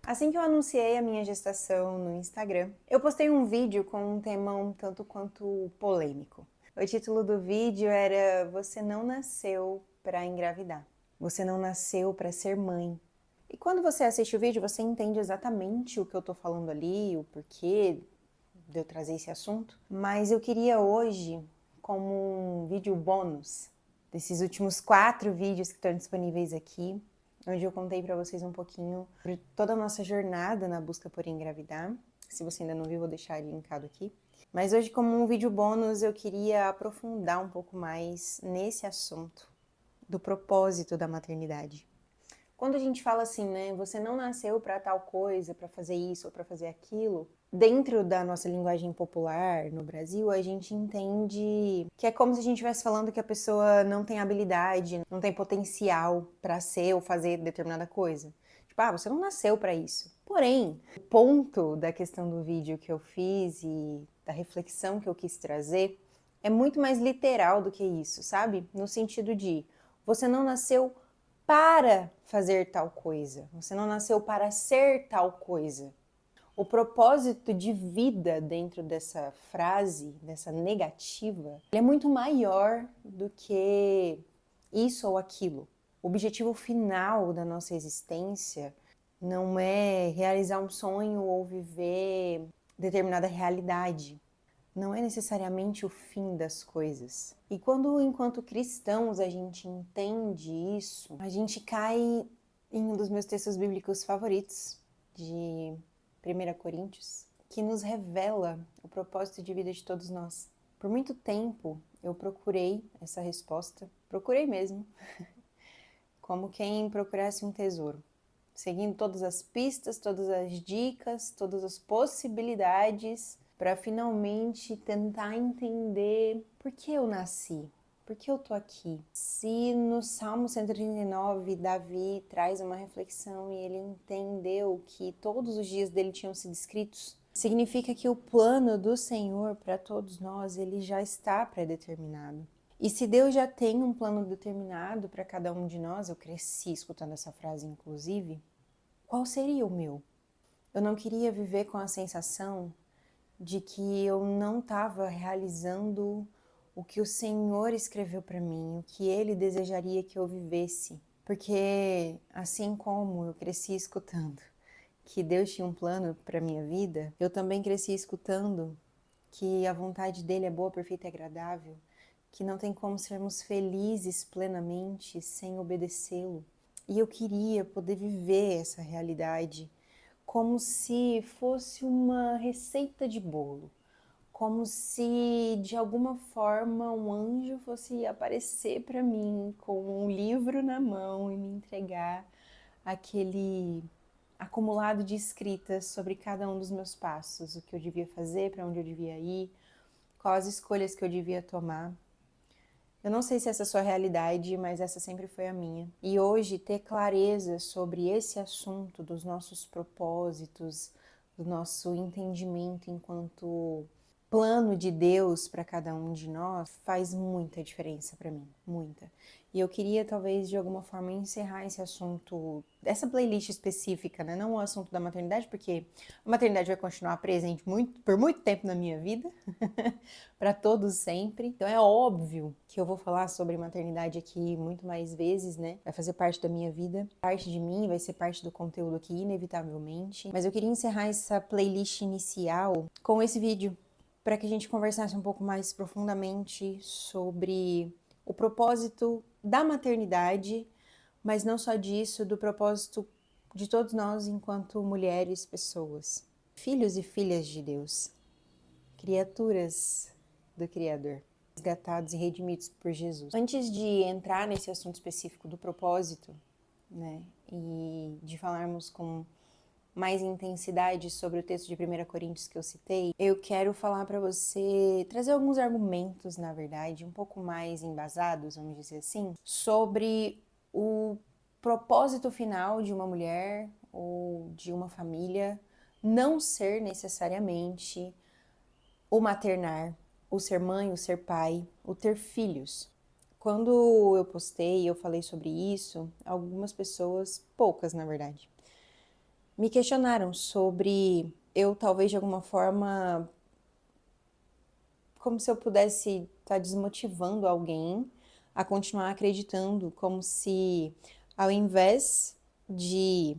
Assim que eu anunciei a minha gestação no Instagram, eu postei um vídeo com um tema um tanto quanto polêmico. O título do vídeo era Você não nasceu para engravidar. Você não nasceu para ser mãe. E quando você assiste o vídeo, você entende exatamente o que eu tô falando ali, o porquê de eu trazer esse assunto. Mas eu queria hoje, como um vídeo bônus, desses últimos 4 vídeos que estão disponíveis aqui, onde eu contei para vocês um pouquinho sobre toda a nossa jornada na busca por engravidar. Se você ainda não viu, vou deixar linkado aqui. Mas hoje, como um vídeo bônus, eu queria aprofundar um pouco mais nesse assunto do propósito da maternidade. Quando a gente fala assim, né, você não nasceu para tal coisa, para fazer isso ou para fazer aquilo, dentro da nossa linguagem popular no Brasil, a gente entende que é como se a gente estivesse falando que a pessoa não tem habilidade, não tem potencial para ser ou fazer determinada coisa. Tipo, você não nasceu para isso. Porém, o ponto da questão do vídeo que eu fiz e da reflexão que eu quis trazer é muito mais literal do que isso, sabe? No sentido de você não nasceu para fazer tal coisa. Você não nasceu para ser tal coisa. O propósito de vida dentro dessa frase, dessa negativa, é muito maior do que isso ou aquilo. O objetivo final da nossa existência não é realizar um sonho ou viver determinada realidade. Não é necessariamente o fim das coisas. E quando, enquanto cristãos, a gente entende isso, a gente cai em um dos meus textos bíblicos favoritos, de 1 Coríntios, que nos revela o propósito de vida de todos nós. Por muito tempo, eu procurei essa resposta, procurei mesmo, como quem procurasse um tesouro, seguindo todas as pistas, todas as dicas, todas as possibilidades, para finalmente tentar entender por que eu nasci, por que eu tô aqui. Se no Salmo 139 Davi traz uma reflexão e ele entendeu que todos os dias dele tinham sido escritos, significa que o plano do Senhor para todos nós, ele já está pré-determinado. E se Deus já tem um plano determinado para cada um de nós, eu cresci escutando essa frase inclusive, qual seria o meu? Eu não queria viver com a sensação de que eu não estava realizando o que o Senhor escreveu para mim, o que Ele desejaria que eu vivesse. Porque assim como eu cresci escutando que Deus tinha um plano para minha vida, eu também cresci escutando que a vontade dele é boa, perfeita e agradável, que não tem como sermos felizes plenamente sem obedecê-lo. E eu queria poder viver essa realidade como se fosse uma receita de bolo, como se de alguma forma um anjo fosse aparecer para mim com um livro na mão e me entregar aquele acumulado de escritas sobre cada um dos meus passos, o que eu devia fazer, para onde eu devia ir, quais as escolhas que eu devia tomar. Eu não sei se essa é a sua realidade, mas essa sempre foi a minha. E hoje ter clareza sobre esse assunto dos nossos propósitos, do nosso entendimento enquanto plano de Deus para cada um de nós faz muita diferença para mim, muita. E eu queria talvez de alguma forma encerrar esse assunto, essa playlist específica, né? Não o assunto da maternidade, porque a maternidade vai continuar presente por muito tempo na minha vida, para todos sempre. Então é óbvio que eu vou falar sobre maternidade aqui muito mais vezes, né? Vai fazer parte da minha vida, parte de mim, vai ser parte do conteúdo aqui, inevitavelmente. Mas eu queria encerrar essa playlist inicial com esse vídeo, para que a gente conversasse um pouco mais profundamente sobre o propósito da maternidade, mas não só disso, do propósito de todos nós enquanto mulheres, pessoas, filhos e filhas de Deus, criaturas do Criador, resgatados e redimidos por Jesus. Antes de entrar nesse assunto específico do propósito, né, e de falarmos com mais intensidade sobre o texto de 1 Coríntios que eu citei, eu quero falar para você, trazer alguns argumentos, na verdade, um pouco mais embasados, vamos dizer assim, sobre o propósito final de uma mulher ou de uma família não ser necessariamente o maternar, o ser mãe, o ser pai, o ter filhos. Quando eu postei, eu falei sobre isso, algumas pessoas, poucas na verdade, me questionaram sobre eu talvez de alguma forma, como se eu pudesse estar desmotivando alguém a continuar acreditando, como se ao invés de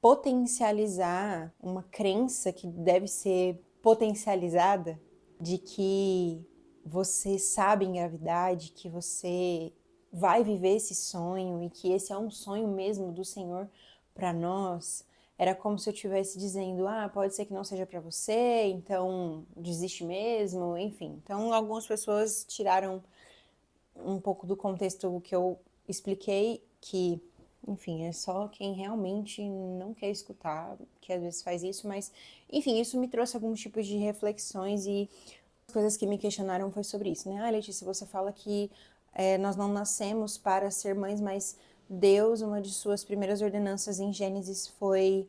potencializar uma crença que deve ser potencializada, de que você sabe engravidar, de que você vai viver esse sonho e que esse é um sonho mesmo do Senhor para nós. Era como se eu estivesse dizendo, pode ser que não seja para você, então desiste mesmo, enfim. Então algumas pessoas tiraram um pouco do contexto que eu expliquei, que, enfim, é só quem realmente não quer escutar, que às vezes faz isso, mas, enfim, isso me trouxe alguns tipos de reflexões e as coisas que me questionaram foi sobre isso, né? Letícia, você fala que nós não nascemos para ser mães, mas Deus, uma de suas primeiras ordenanças em Gênesis foi: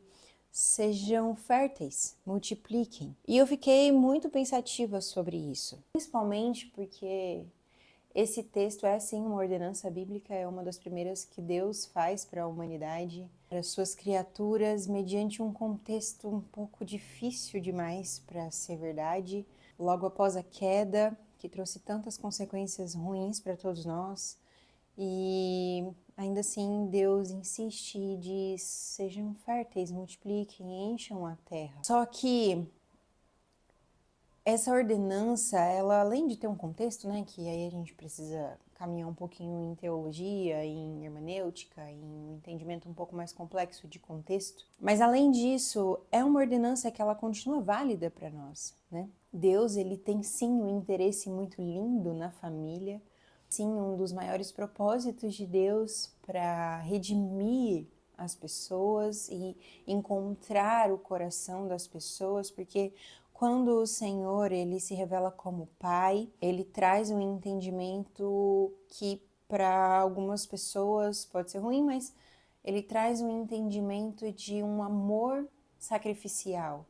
sejam férteis, multipliquem. E eu fiquei muito pensativa sobre isso, principalmente porque esse texto é sim uma ordenança bíblica, é uma das primeiras que Deus faz para a humanidade, para as suas criaturas, mediante um contexto um pouco difícil demais para ser verdade. Logo após a queda, que trouxe tantas consequências ruins para todos nós, e ainda assim Deus insiste e diz: sejam férteis, multipliquem, encham a terra. Só que essa ordenança, ela além de ter um contexto, né, que aí a gente precisa caminhar um pouquinho em teologia, em hermenêutica, em um entendimento um pouco mais complexo de contexto, mas além disso, é uma ordenança que ela continua válida para nós, né? Deus, ele tem sim um interesse muito lindo na família, sim, um dos maiores propósitos de Deus para redimir as pessoas e encontrar o coração das pessoas, porque quando o Senhor, ele se revela como Pai, ele traz um entendimento que para algumas pessoas pode ser ruim, mas ele traz um entendimento de um amor sacrificial.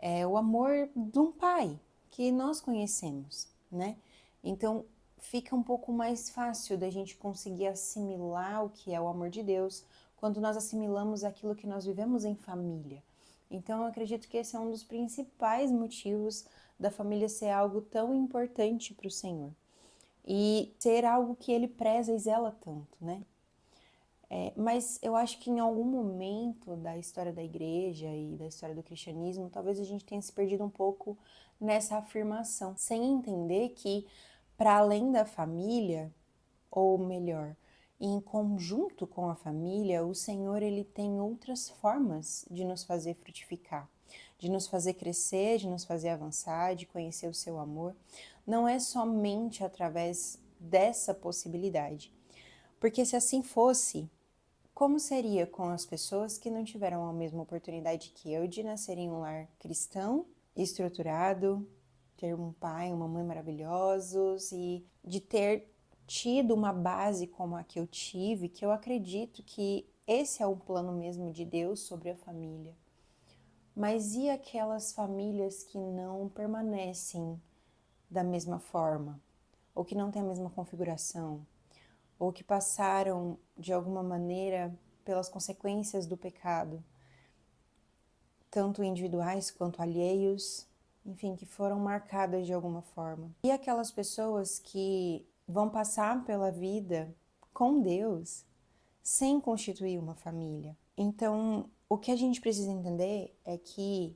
É o amor de um pai que nós conhecemos, né? Então fica um pouco mais fácil da gente conseguir assimilar o que é o amor de Deus quando nós assimilamos aquilo que nós vivemos em família. Então eu acredito que esse é um dos principais motivos da família ser algo tão importante para o Senhor e ser algo que ele preza e zela tanto, né? Mas eu acho que em algum momento da história da igreja e da história do cristianismo, talvez a gente tenha se perdido um pouco nessa afirmação, sem entender que, para além da família, ou melhor, em conjunto com a família, o Senhor ele tem outras formas de nos fazer frutificar, de nos fazer crescer, de nos fazer avançar, de conhecer o seu amor. Não é somente através dessa possibilidade. Porque se assim fosse, como seria com as pessoas que não tiveram a mesma oportunidade que eu de nascer em um lar cristão, estruturado, ter um pai e uma mãe maravilhosos e de ter tido uma base como a que eu tive, que eu acredito que esse é o plano mesmo de Deus sobre a família. Mas e aquelas famílias que não permanecem da mesma forma, ou que não têm a mesma configuração, ou que passaram de alguma maneira pelas consequências do pecado, tanto individuais quanto alheios, enfim, que foram marcadas de alguma forma. E aquelas pessoas que vão passar pela vida com Deus sem constituir uma família. Então, o que a gente precisa entender é que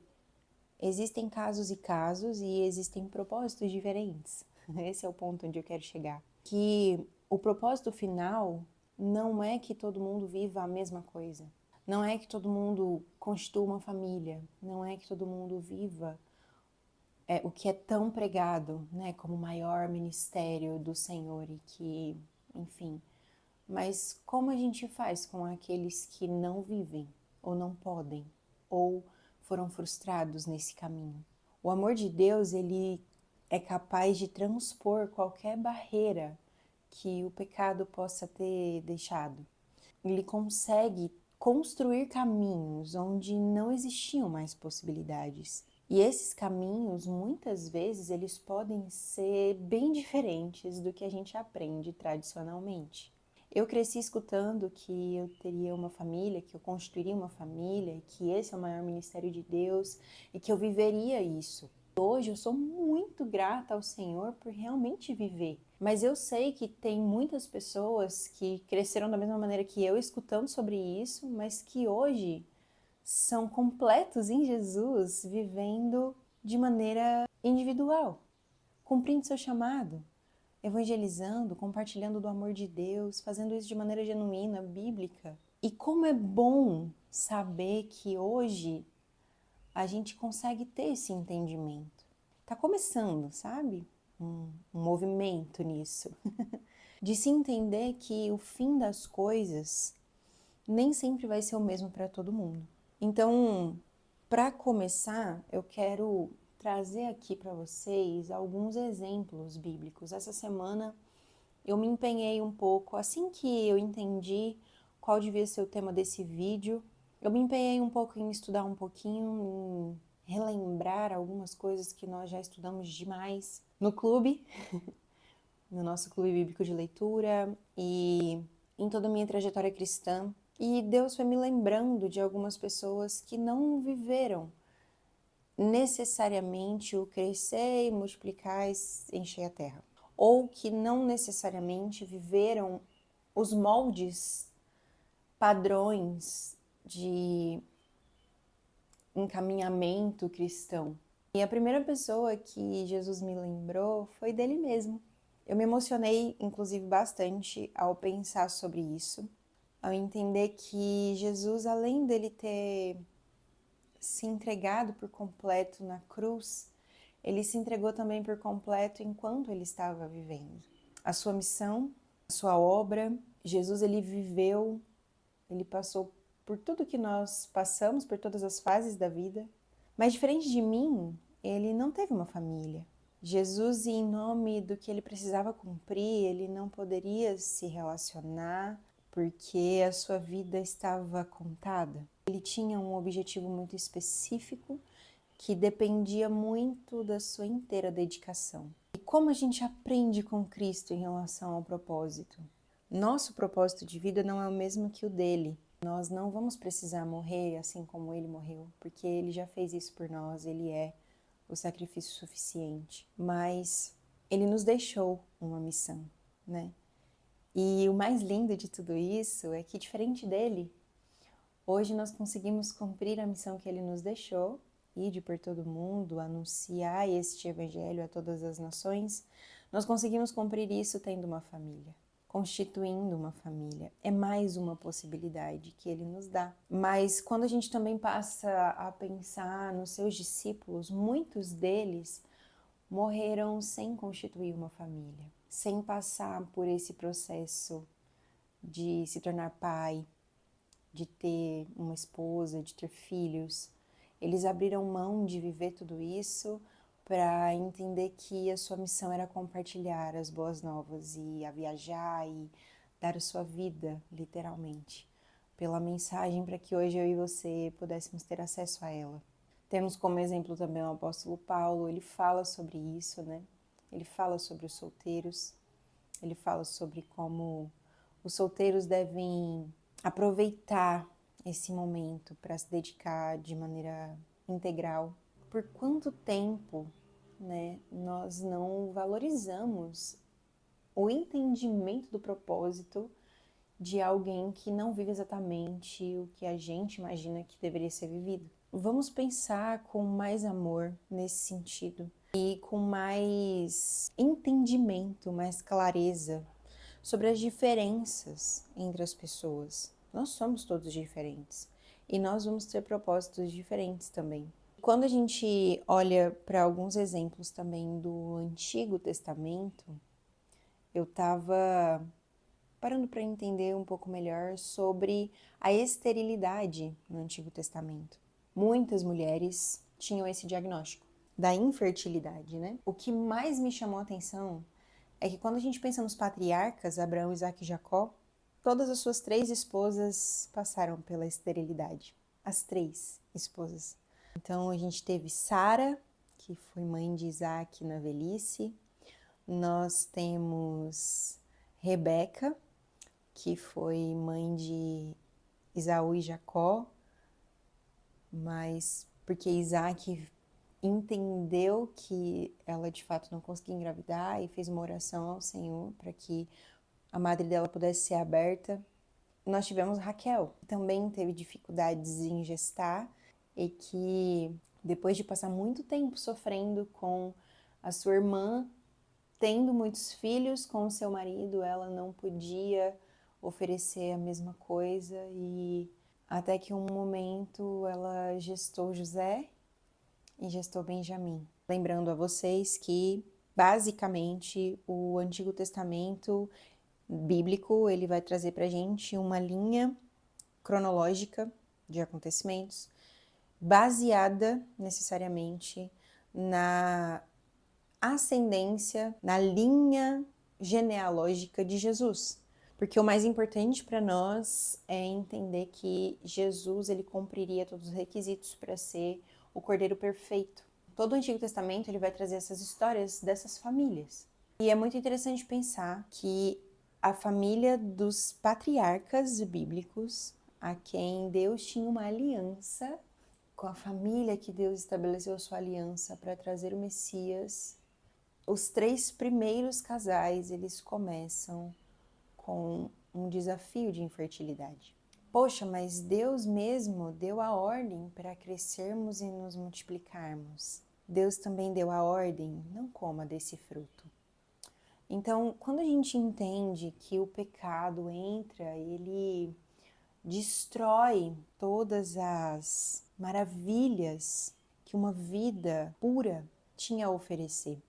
existem casos e casos e existem propósitos diferentes. Esse é o ponto onde eu quero chegar. Que o propósito final não é que todo mundo viva a mesma coisa. Não é que todo mundo constitua uma família. Não é que todo mundo viva o que é tão pregado, né, como o maior ministério do Senhor e que, enfim. Mas como a gente faz com aqueles que não vivem, ou não podem, ou foram frustrados nesse caminho? O amor de Deus, ele é capaz de transpor qualquer barreira que o pecado possa ter deixado. Ele consegue construir caminhos onde não existiam mais possibilidades. E esses caminhos, muitas vezes, eles podem ser bem diferentes do que a gente aprende tradicionalmente. Eu cresci escutando que eu teria uma família, que eu constituiria uma família, que esse é o maior ministério de Deus e que eu viveria isso. Hoje eu sou muito grata ao Senhor por realmente viver. Mas eu sei que tem muitas pessoas que cresceram da mesma maneira que eu, escutando sobre isso, mas que hoje são completos em Jesus, vivendo de maneira individual, cumprindo seu chamado, evangelizando, compartilhando do amor de Deus, fazendo isso de maneira genuína, bíblica. E como é bom saber que hoje a gente consegue ter esse entendimento. Tá começando, sabe? Um movimento nisso. De se entender que o fim das coisas nem sempre vai ser o mesmo para todo mundo. Então, para começar, eu quero trazer aqui para vocês alguns exemplos bíblicos. Essa semana eu me empenhei um pouco, assim que eu entendi qual devia ser o tema desse vídeo, eu me empenhei um pouco em estudar um pouquinho, em relembrar algumas coisas que nós já estudamos demais no clube, no nosso clube bíblico de leitura e em toda a minha trajetória cristã. E Deus foi me lembrando de algumas pessoas que não viveram necessariamente o crescer e multiplicar e encher a terra, ou que não necessariamente viveram os moldes, padrões de encaminhamento cristão. E a primeira pessoa que Jesus me lembrou foi dele mesmo. Eu me emocionei, inclusive, bastante ao pensar sobre isso, ao entender que Jesus, além dele ter se entregado por completo na cruz, ele se entregou também por completo enquanto ele estava vivendo. A sua missão, a sua obra, Jesus ele viveu, ele passou por tudo que nós passamos, por todas as fases da vida. Mas diferente de mim, ele não teve uma família. Jesus, em nome do que ele precisava cumprir, ele não poderia se relacionar porque a sua vida estava contada. Ele tinha um objetivo muito específico que dependia muito da sua inteira dedicação. E como a gente aprende com Cristo em relação ao propósito? Nosso propósito de vida não é o mesmo que o dele. Nós não vamos precisar morrer assim como ele morreu, porque ele já fez isso por nós, ele é o sacrifício suficiente. Mas ele nos deixou uma missão, né? E o mais lindo de tudo isso é que, diferente dele, hoje nós conseguimos cumprir a missão que ele nos deixou, ir por todo mundo, anunciar este evangelho a todas as nações. Nós conseguimos cumprir isso tendo uma família, constituindo uma família. É mais uma possibilidade que ele nos dá. Mas quando a gente também passa a pensar nos seus discípulos, muitos deles morreram sem constituir uma família, sem passar por esse processo de se tornar pai, de ter uma esposa, de ter filhos. Eles abriram mão de viver tudo isso para entender que a sua missão era compartilhar as boas novas e a viajar e dar a sua vida, literalmente, pela mensagem para que hoje eu e você pudéssemos ter acesso a ela. Temos como exemplo também o apóstolo Paulo, ele fala sobre isso, né? Ele fala sobre os solteiros, ele fala sobre como os solteiros devem aproveitar esse momento para se dedicar de maneira integral. Por quanto tempo, né, nós não valorizamos o entendimento do propósito de alguém que não vive exatamente o que a gente imagina que deveria ser vivido? Vamos pensar com mais amor nesse sentido e com mais entendimento, mais clareza sobre as diferenças entre as pessoas. Nós somos todos diferentes e nós vamos ter propósitos diferentes também. Quando a gente olha para alguns exemplos também do Antigo Testamento, eu estava parando para entender um pouco melhor sobre a esterilidade no Antigo Testamento. Muitas mulheres tinham esse diagnóstico da infertilidade, né? O que mais me chamou a atenção é que quando a gente pensa nos patriarcas, Abraão, Isaque e Jacó, todas as suas 3 esposas passaram pela esterilidade. As 3 esposas. Então a gente teve Sara, que foi mãe de Isaque na velhice. Nós temos Rebeca, que foi mãe de Esaú e Jacó, mas porque Isaac entendeu que ela de fato não conseguia engravidar e fez uma oração ao Senhor para que a madre dela pudesse ser aberta. Nós tivemos Raquel, que também teve dificuldades em gestar e que depois de passar muito tempo sofrendo com a sua irmã, tendo muitos filhos com o seu marido, ela não podia oferecer a mesma coisa e até que um momento ela gestou José e gestou Benjamim. Lembrando a vocês que, basicamente, o Antigo Testamento bíblico, ele vai trazer pra gente uma linha cronológica de acontecimentos baseada necessariamente na ascendência, na linha genealógica de Jesus. Porque o mais importante para nós é entender que Jesus ele cumpriria todos os requisitos para ser o Cordeiro perfeito. Todo o Antigo Testamento ele vai trazer essas histórias dessas famílias. E é muito interessante pensar que a família dos patriarcas bíblicos, a quem Deus tinha uma aliança, com a família que Deus estabeleceu sua aliança para trazer o Messias, os 3 primeiros casais, eles começam com um desafio de infertilidade. Poxa, mas Deus mesmo deu a ordem para crescermos e nos multiplicarmos. Deus também deu a ordem, não coma desse fruto. Então, quando a gente entende que o pecado entra, ele destrói todas as maravilhas que uma vida pura tinha a oferecer.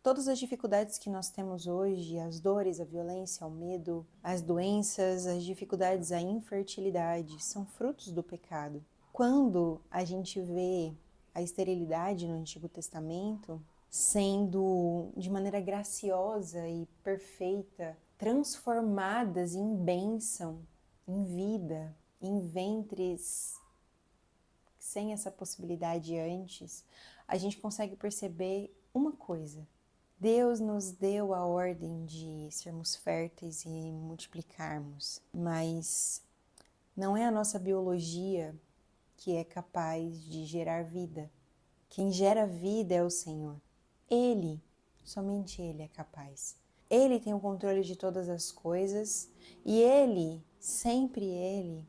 Todas as dificuldades que nós temos hoje, as dores, a violência, o medo, as doenças, as dificuldades, a infertilidade, são frutos do pecado. Quando a gente vê a esterilidade no Antigo Testamento sendo de maneira graciosa e perfeita, transformadas em bênção, em vida, em ventres sem essa possibilidade antes, a gente consegue perceber uma coisa. Deus nos deu a ordem de sermos férteis e multiplicarmos, mas não é a nossa biologia que é capaz de gerar vida. Quem gera vida é o Senhor. Ele, somente Ele é capaz. Ele tem o controle de todas as coisas e Ele, sempre Ele,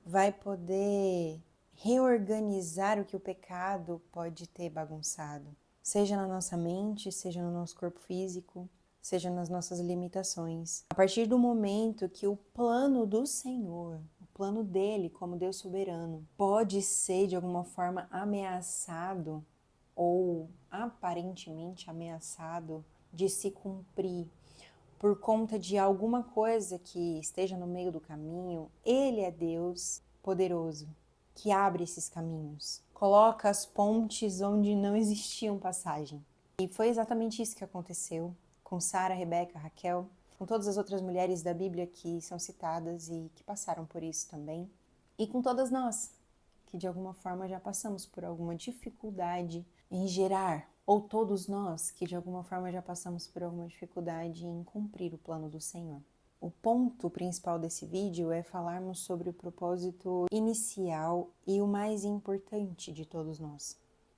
vai poder reorganizar o que o pecado pode ter bagunçado. Seja na nossa mente, seja no nosso corpo físico, seja nas nossas limitações. A partir do momento que o plano do Senhor, o plano dele como Deus soberano, pode ser de alguma forma ameaçado ou aparentemente ameaçado de se cumprir por conta de alguma coisa que esteja no meio do caminho, ele é Deus poderoso, que abre esses caminhos, coloca as pontes onde não existiam passagem. E foi exatamente isso que aconteceu com Sara, Rebeca, Raquel, com todas as outras mulheres da Bíblia que são citadas e que passaram por isso também, e com todas nós, que de alguma forma já passamos por alguma dificuldade em gerar, ou todos nós que de alguma forma já passamos por alguma dificuldade em cumprir o plano do Senhor. O ponto principal desse vídeo é falarmos sobre o propósito inicial e o mais importante de todos nós.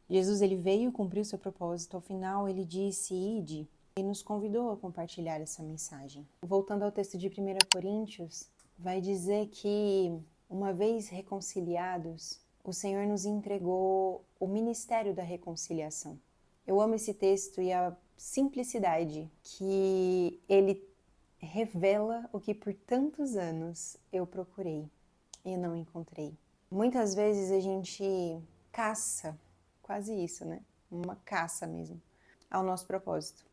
Jesus ele veio cumprir o seu propósito, ao final ele disse ide e nos convidou a compartilhar essa mensagem. Voltando ao texto de 1 Coríntios, vai dizer que uma vez reconciliados, o Senhor nos entregou o ministério da reconciliação. Eu amo esse texto e a simplicidade que ele revela o que por tantos anos eu procurei e não encontrei. Muitas vezes a gente caça, quase isso, né? Uma caça mesmo, ao nosso propósito.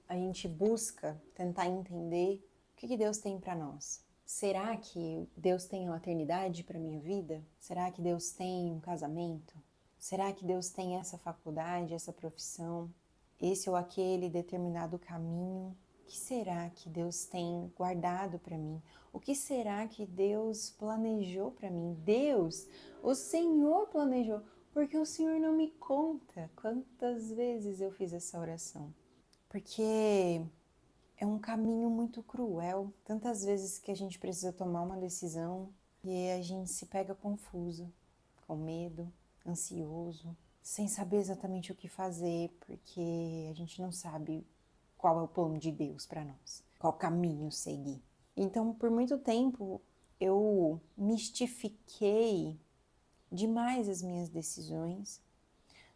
A gente busca tentar entender o que Deus tem para nós. Será que Deus tem uma eternidade para minha vida? Será que Deus tem um casamento? Será que Deus tem essa faculdade, essa profissão, esse ou aquele determinado caminho? O que será que Deus tem guardado para mim? O que será que Deus planejou para mim? Deus, o Senhor planejou, porque o Senhor não me conta quantas vezes eu fiz essa oração. Porque É um caminho muito cruel. Tantas vezes que a gente precisa tomar uma decisão e a gente se pega confuso, com medo, ansioso, sem saber exatamente o que fazer, porque a gente não sabe qual é o plano de Deus para nós, qual caminho seguir. Então, por muito tempo, eu mistifiquei demais as minhas decisões.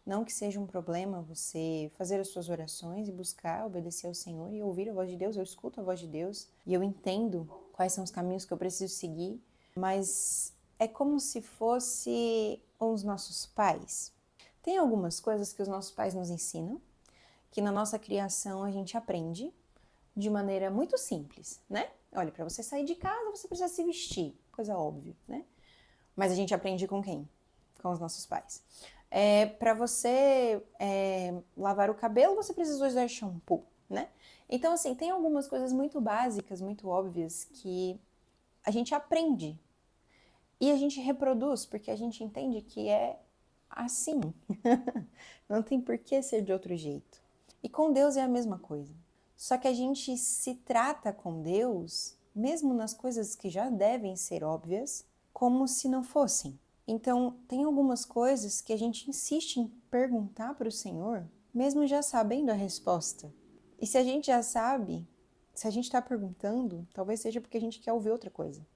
Não que seja um problema você fazer as suas orações e buscar obedecer ao Senhor e ouvir a voz de Deus. Eu escuto a voz de Deus e eu entendo quais são os caminhos que eu preciso seguir, mas é como se fosse os nossos pais. Tem algumas coisas que os nossos pais nos ensinam, que na nossa criação a gente aprende de maneira muito simples, né? Olha, para você sair de casa, você precisa se vestir, coisa óbvia, né? Mas a gente aprende com quem? Com os nossos pais. Para você lavar o cabelo, você precisa usar shampoo, né? Então, assim, tem algumas coisas muito básicas, muito óbvias, que a gente aprende e a gente reproduz, porque a gente entende que é assim. Não tem por que ser de outro jeito. E com Deus é a mesma coisa. Só que a gente se trata com Deus, mesmo nas coisas que já devem ser óbvias, como se não fossem. Então, tem algumas coisas que a gente insiste em perguntar para o Senhor, mesmo já sabendo a resposta. E se a gente já sabe, se a gente está perguntando, talvez seja porque a gente quer ouvir outra coisa.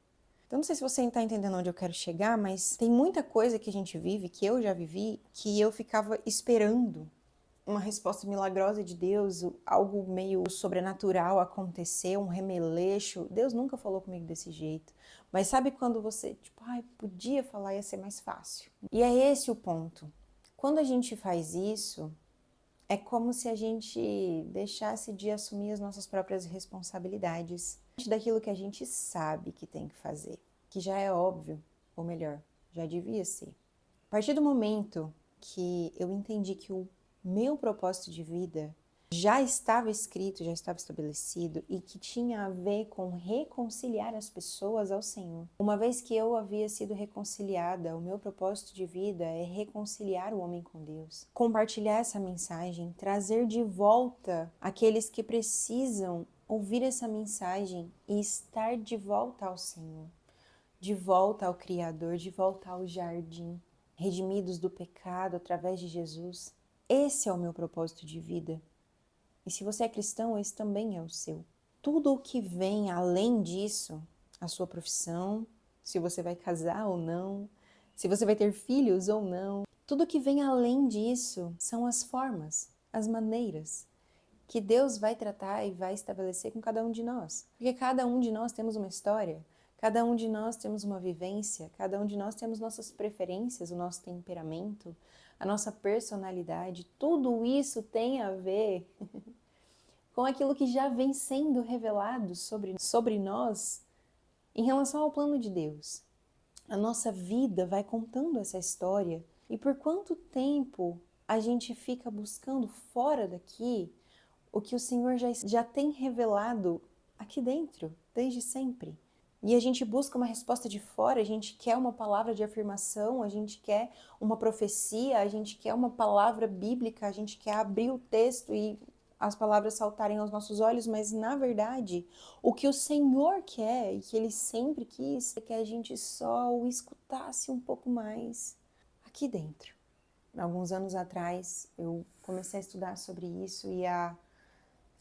Então, não sei se você está entendendo onde eu quero chegar, mas tem muita coisa que a gente vive, que eu já vivi, que eu ficava esperando uma resposta milagrosa de Deus, algo meio sobrenatural acontecer, um remeleixo. Deus nunca falou comigo desse jeito. Mas sabe quando você, tipo, ai, podia falar, ia ser mais fácil. E é esse o ponto. Quando a gente faz isso, é como se a gente deixasse de assumir as nossas próprias responsabilidades daquilo que a gente sabe que tem que fazer, que já é óbvio, ou melhor, já devia ser. A partir do momento que eu entendi que o meu propósito de vida já estava escrito, já estava estabelecido e que tinha a ver com reconciliar as pessoas ao Senhor. Uma vez que eu havia sido reconciliada, o meu propósito de vida é reconciliar o homem com Deus, compartilhar essa mensagem, trazer de volta aqueles que precisam ouvir essa mensagem e estar de volta ao Senhor, de volta ao Criador, de volta ao jardim, redimidos do pecado através de Jesus. Esse é o meu propósito de vida. E se você é cristão, esse também é o seu. Tudo o que vem além disso, a sua profissão, se você vai casar ou não, se você vai ter filhos ou não, tudo que vem além disso são as formas, as maneiras que Deus vai tratar e vai estabelecer com cada um de nós. Porque cada um de nós temos uma história, cada um de nós temos uma vivência, cada um de nós temos nossas preferências, o nosso temperamento, a nossa personalidade. Tudo isso tem a ver com aquilo que já vem sendo revelado sobre nós em relação ao plano de Deus. A nossa vida vai contando essa história. E por quanto tempo a gente fica buscando fora daqui o que o Senhor já tem revelado aqui dentro, desde sempre? E a gente busca uma resposta de fora, a gente quer uma palavra de afirmação, a gente quer uma profecia, a gente quer uma palavra bíblica, a gente quer abrir o texto e as palavras saltarem aos nossos olhos, mas na verdade, o que o Senhor quer e que Ele sempre quis é que a gente só o escutasse um pouco mais aqui dentro. Alguns anos atrás, eu comecei a estudar sobre isso e a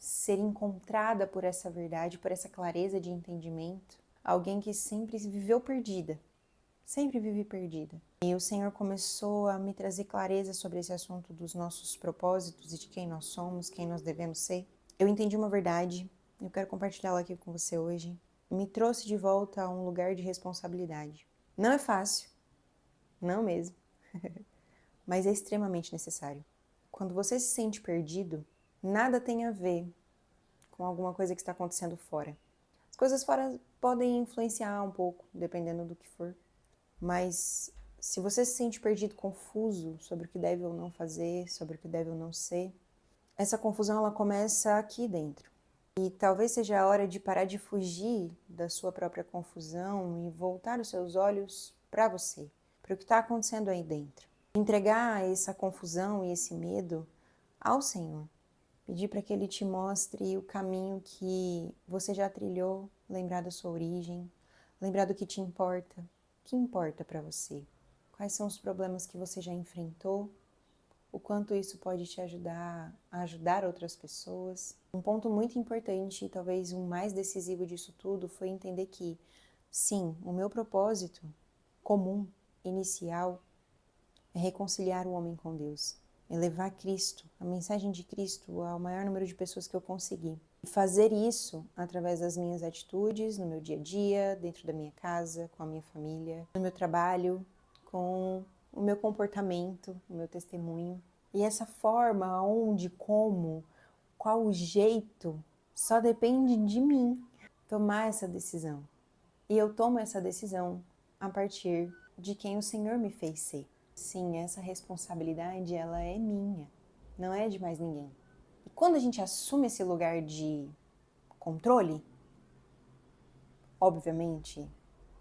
ser encontrada por essa verdade, por essa clareza de entendimento. Alguém que sempre viveu perdida, sempre vivi perdida. E o Senhor começou a me trazer clareza sobre esse assunto dos nossos propósitos e de quem nós somos, quem nós devemos ser. Eu entendi uma verdade, eu quero compartilhá-la aqui com você hoje. Me trouxe de volta a um lugar de responsabilidade. Não é fácil, não mesmo, mas é extremamente necessário. Quando você se sente perdido, nada tem a ver com alguma coisa que está acontecendo fora. As coisas fora podem influenciar um pouco, dependendo do que for. Mas se você se sente perdido, confuso sobre o que deve ou não fazer, sobre o que deve ou não ser, essa confusão ela começa aqui dentro. E talvez seja a hora de parar de fugir da sua própria confusão e voltar os seus olhos para você, para o que está acontecendo aí dentro. Entregar essa confusão e esse medo ao Senhor. Pedir para que Ele te mostre o caminho que você já trilhou, lembrar da sua origem, lembrar do que te importa. O que importa para você? Quais são os problemas que você já enfrentou? O quanto isso pode te ajudar a ajudar outras pessoas? Um ponto muito importante, e talvez o mais decisivo disso tudo, foi entender que, sim, o meu propósito comum, inicial, é reconciliar o homem com Deus. É levar Cristo, a mensagem de Cristo, ao maior número de pessoas que eu conseguir. E fazer isso através das minhas atitudes, no meu dia a dia, dentro da minha casa, com a minha família, no meu trabalho, com o meu comportamento, o meu testemunho. E essa forma, onde, como, qual o jeito, só depende de mim tomar essa decisão. E eu tomo essa decisão a partir de quem o Senhor me fez ser. Sim, essa responsabilidade, ela é minha, não é de mais ninguém. E quando a gente assume esse lugar de controle, obviamente,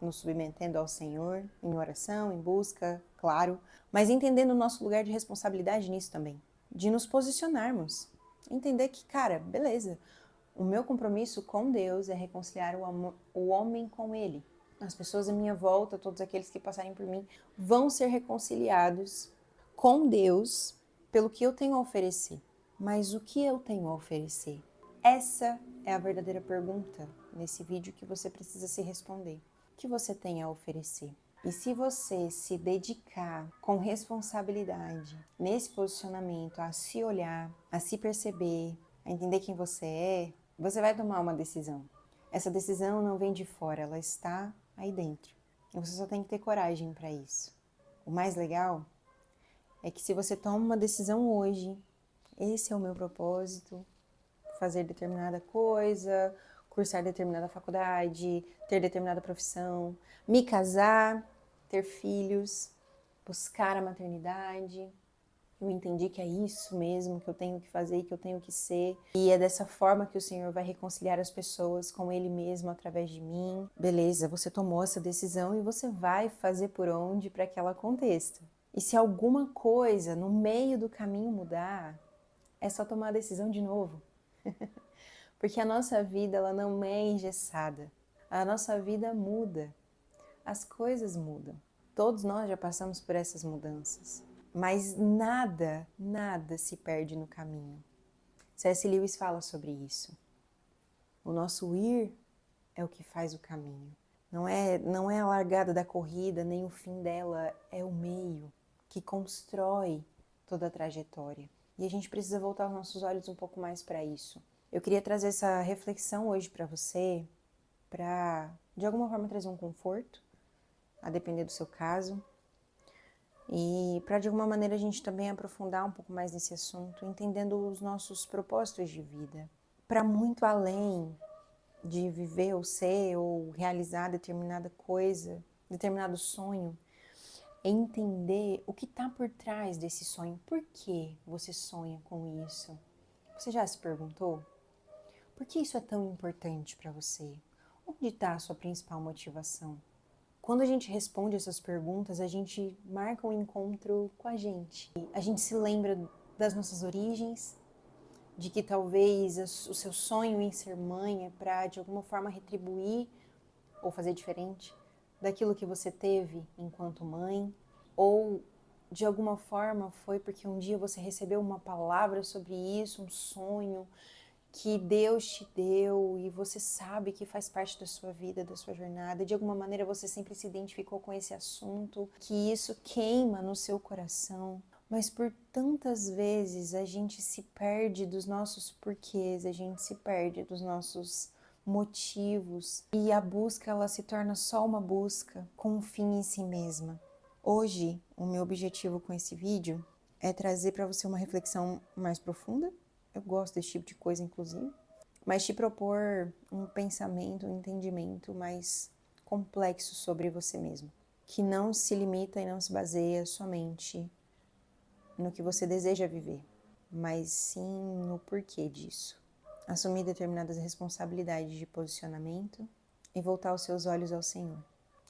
nos submetendo ao Senhor, em oração, em busca, claro, mas entendendo o nosso lugar de responsabilidade nisso também, de nos posicionarmos, entender que, cara, beleza, o meu compromisso com Deus é reconciliar o homem com Ele. As pessoas à minha volta, todos aqueles que passarem por mim, vão ser reconciliados com Deus pelo que eu tenho a oferecer. Mas o que eu tenho a oferecer? Essa é a verdadeira pergunta nesse vídeo que você precisa se responder. O que você tem a oferecer? E se você se dedicar com responsabilidade nesse posicionamento, a se olhar, a se perceber, a entender quem você vai tomar uma decisão. Essa decisão não vem de fora, ela está aí dentro. E você só tem que ter coragem para isso. O mais legal é que se você toma uma decisão hoje, esse é o meu propósito, fazer determinada coisa, cursar determinada faculdade, ter determinada profissão, me casar, ter filhos, buscar a maternidade. Eu entendi que é isso mesmo que eu tenho que fazer e que eu tenho que ser. E é dessa forma que o Senhor vai reconciliar as pessoas com Ele mesmo através de mim. Beleza, você tomou essa decisão e você vai fazer por onde para que ela aconteça. E se alguma coisa no meio do caminho mudar, é só tomar a decisão de novo. Porque a nossa vida, ela não é engessada. A nossa vida muda. As coisas mudam. Todos nós já passamos por essas mudanças. Mas nada se perde no caminho. C.S. Lewis fala sobre isso. O nosso ir é o que faz o caminho. Não é a largada da corrida, nem o fim dela, é o meio que constrói toda a trajetória. E a gente precisa voltar os nossos olhos um pouco mais para isso. Eu queria trazer essa reflexão hoje para você, para de alguma forma trazer um conforto, a depender do seu caso. E para de alguma maneira a gente também aprofundar um pouco mais nesse assunto, entendendo os nossos propósitos de vida. Para muito além de viver ou ser ou realizar determinada coisa, determinado sonho, é entender o que está por trás desse sonho. Por que você sonha com isso? Você já se perguntou? Por que isso é tão importante para você? Onde está a sua principal motivação? Quando a gente responde essas perguntas, a gente marca um encontro com a gente. A gente se lembra das nossas origens, de que talvez o seu sonho em ser mãe é para, de alguma forma, retribuir ou fazer diferente daquilo que você teve enquanto mãe, ou de alguma forma foi porque um dia você recebeu uma palavra sobre isso, um sonho que Deus te deu e você sabe que faz parte da sua vida, da sua jornada. De alguma maneira você sempre se identificou com esse assunto, que isso queima no seu coração. Mas por tantas vezes a gente se perde dos nossos porquês, a gente se perde dos nossos motivos e a busca ela se torna só uma busca com um fim em si mesma. Hoje, o meu objetivo com esse vídeo é trazer para você uma reflexão mais profunda. Eu gosto desse tipo de coisa, inclusive, mas te propor um pensamento, um entendimento mais complexo sobre você mesmo, que não se limita e não se baseia somente no que você deseja viver, mas sim no porquê disso. Assumir determinadas responsabilidades de posicionamento e voltar os seus olhos ao Senhor.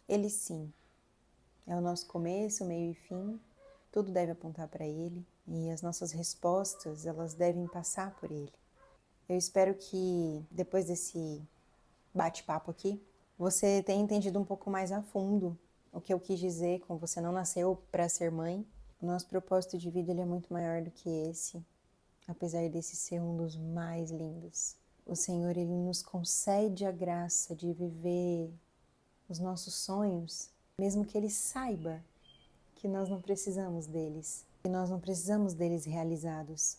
Ele sim é o nosso começo, meio e fim, Tudo deve apontar para Ele e as nossas respostas, elas devem passar por Ele. Eu espero que depois desse bate-papo aqui, você tenha entendido um pouco mais a fundo o que eu quis dizer com você não nasceu para ser mãe. O nosso propósito de vida ele é muito maior do que esse, apesar desse ser um dos mais lindos. O Senhor ele nos concede a graça de viver os nossos sonhos, mesmo que Ele saiba que nós não precisamos deles, que nós não precisamos deles realizados,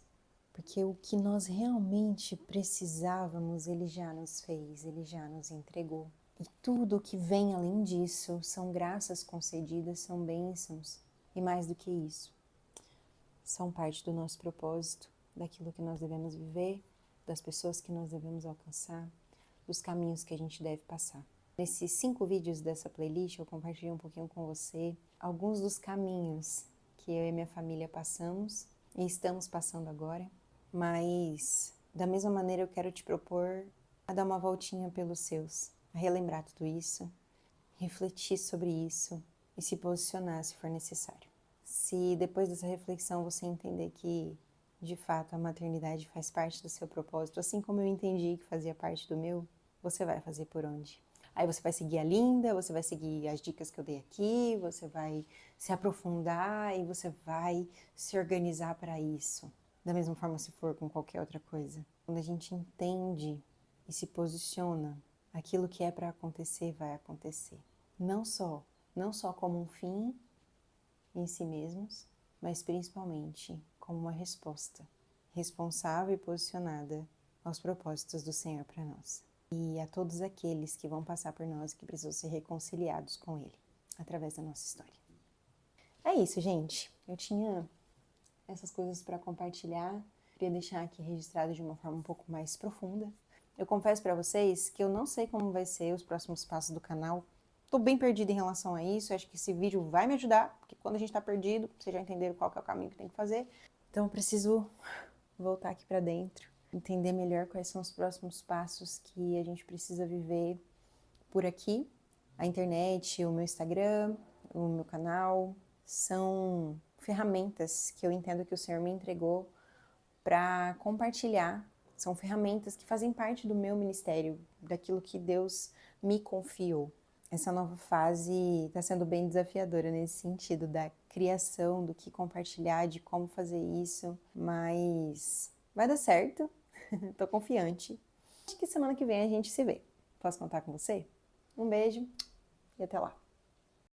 porque o que nós realmente precisávamos, Ele já nos fez, Ele já nos entregou. E tudo o que vem além disso são graças concedidas, são bênçãos, e mais do que isso, são parte do nosso propósito, daquilo que nós devemos viver, das pessoas que nós devemos alcançar, dos caminhos que a gente deve passar. Nesses 5 vídeos dessa playlist, eu compartilhei um pouquinho com você alguns dos caminhos que eu e minha família passamos e estamos passando agora, mas da mesma maneira eu quero te propor a dar uma voltinha pelos seus, a relembrar tudo isso, refletir sobre isso e se posicionar se for necessário. Se depois dessa reflexão você entender que, de fato, a maternidade faz parte do seu propósito, assim como eu entendi que fazia parte do meu, você vai fazer por onde? Aí você vai seguir a Linda, você vai seguir as dicas que eu dei aqui, você vai se aprofundar e você vai se organizar para isso. Da mesma forma se for com qualquer outra coisa. Quando a gente entende e se posiciona, aquilo que é para acontecer vai acontecer. Não só como um fim em si mesmos, mas principalmente como uma resposta responsável e posicionada aos propósitos do Senhor para nós. E a todos aqueles que vão passar por nós e que precisam ser reconciliados com Ele, através da nossa história. É isso, gente. Eu tinha essas coisas para compartilhar. Queria deixar aqui registrado de uma forma um pouco mais profunda. Eu confesso para vocês que eu não sei como vai ser os próximos passos do canal. Tô bem perdida em relação a isso. Acho que esse vídeo vai me ajudar, porque quando a gente tá perdido, vocês já entenderam qual que é o caminho que tem que fazer. Então eu preciso voltar aqui para dentro, entender melhor quais são os próximos passos que a gente precisa viver por aqui. A internet, o meu Instagram, o meu canal, são ferramentas que eu entendo que o Senhor me entregou para compartilhar. São ferramentas que fazem parte do meu ministério, daquilo que Deus me confiou. Essa nova fase está sendo bem desafiadora nesse sentido, da criação, do que compartilhar, de como fazer isso, mas vai dar certo, tô confiante. Acho que semana que vem a gente se vê. Posso contar com você? Um beijo e até lá.